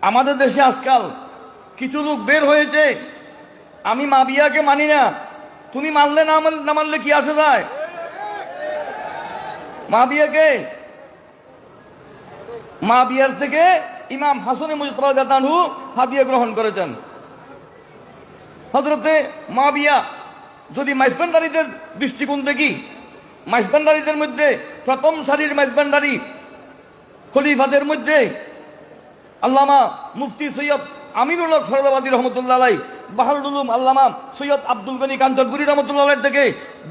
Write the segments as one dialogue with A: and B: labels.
A: আমাদের দেশে আজকাল কিছু লোক বের হয়েছে, আমি মাবিয়াকে মানি না, তুমি মানলে না মানলে কি আসে যায়? মাবিয়ার থেকে ইমাম হাসানে মুজতবা রাদিয়াল্লাহু আনহু হাদিয়া গ্রহণ করেছেন। হযরতে মাবিয়া যদি মাইজবান্ডারীদের দৃষ্টিকোণ দেখি, মাইজবান্ডারীদের মধ্যে প্রথম সারির মাইজবান্ডারী খলিফাদের মধ্যে আল্লামা মুফতি সৈয়দ আমিনুল হক ফরদাবাদী রহমতুল্লাহ আলাইহি, বাহরুল উলুম আল্লামা সৈয়দ আব্দুল গনি কাঞ্চনপুরী রহমতুল্লাহ আলাইহি থেকে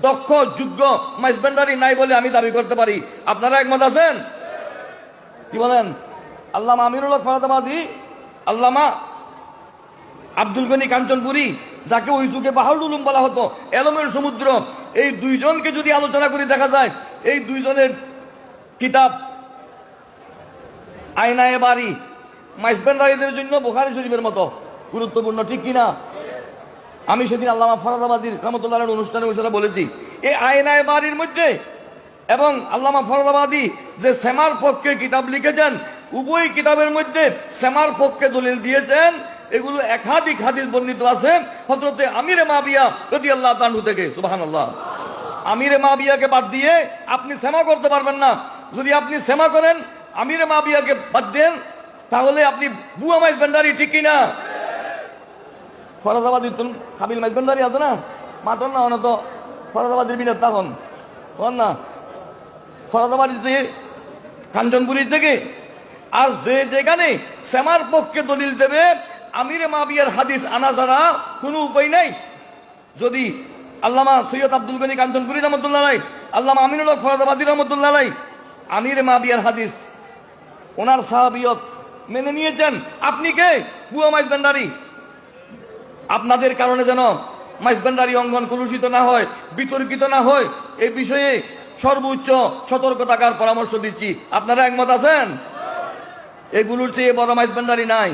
A: দক্ষ যোগ্য মাইজবান্ডারী নাই বলে আমি দাবি করতে পারি। আপনারা একমত আছেন? কি বলেন? আল্লামা আমিনুল হক ফরদাবাদী, আল্লামা আব্দুল গনি কাঞ্চনপুরী, যাকে ওই যুগে বাহরুল উলুম বলা হতো, এলমের সমুদ্র, এই দুইজনকে যদি আলোচনা করে দেখা যায়, এই দুইজনের কিতাব আয়নায়ে বাড়ি মাইজবান্ডারীদের জন্য বুখারী শরীফের মতো গুরুত্বপূর্ণ, ঠিক কিনা? আমি সেদিন আল্লামা ফরদাবাদীর রহমতুল্লাহ অনুষ্ঠানে ওই বলেছি, এই আয়নায়ে বাড়ির মধ্যে এবং আল্লামা ফরদাবাদী যে সেমার পক্ষে কিতাব লিখেছেন, উভয় কিতাবের মধ্যে সেমার পক্ষে দলিল দিয়েছেন, এগুলো একাধিক হাদিস বর্ণিত আছে হযরতে আমিরে মাবিয়া রাদিয়াল্লাহু তাআলা থেকে। সুবহানাল্লাহ। আমিরে মাবিয়াকে বাদ দিয়ে আপনি সেমা করতে পারবেন না। যদি আপনি সেমা করেন, আমিরে মাবিয়াকে বাদ দেন, তাহলে আপনি বুয়া মাইজবান্ডারী, ঠিক কিনা? ফরদাবাদী কাবিল মাইজবান্ডারী আছে না, মাতন না অনত ফরদাবাদীর বিনাদ তখন না, ফরদাবাদী থেকে কাঞ্চনপুরী থেকে আজ যেখানে সেমার পক্ষে দলিল দেবে, আমিরে মাবিয়ার হাদিস আনা ছাড়া কোনো উপায় নাই। যদি আল্লামা সৈয়দ আব্দুল গনি কাঞ্চনপুরী রহমতুল্লাহ আলাইহি, আল্লামা আমিনুল হক ফরদাবাদী রহমতুল্লাহ আলাইহি আমিরে মাবিয়ার হাদিস, ওনার সাহাবিয়ত মেনে নিয়েছেন, আপনি কে? বুয়া মাইজবান্ডারী। আপনাদের কারণে যেন মাইজবান্ডারী অঙ্গন কলুষিত না হয়, বিতর্কিত না হয়, এই বিষয়ে সর্বোচ্চ সতর্ক থাকার পরামর্শ দিচ্ছি। আপনারা একমত আছেন? এগুলোর চেয়ে বড় মাইজবান্ডারী নাই।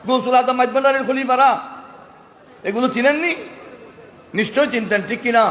A: গৌসুল আজম মাইজবান্ডারীর খলিফারা, এগুলো চিনেননি? নিশ্চয় চিনতেন, ঠিক কিনা?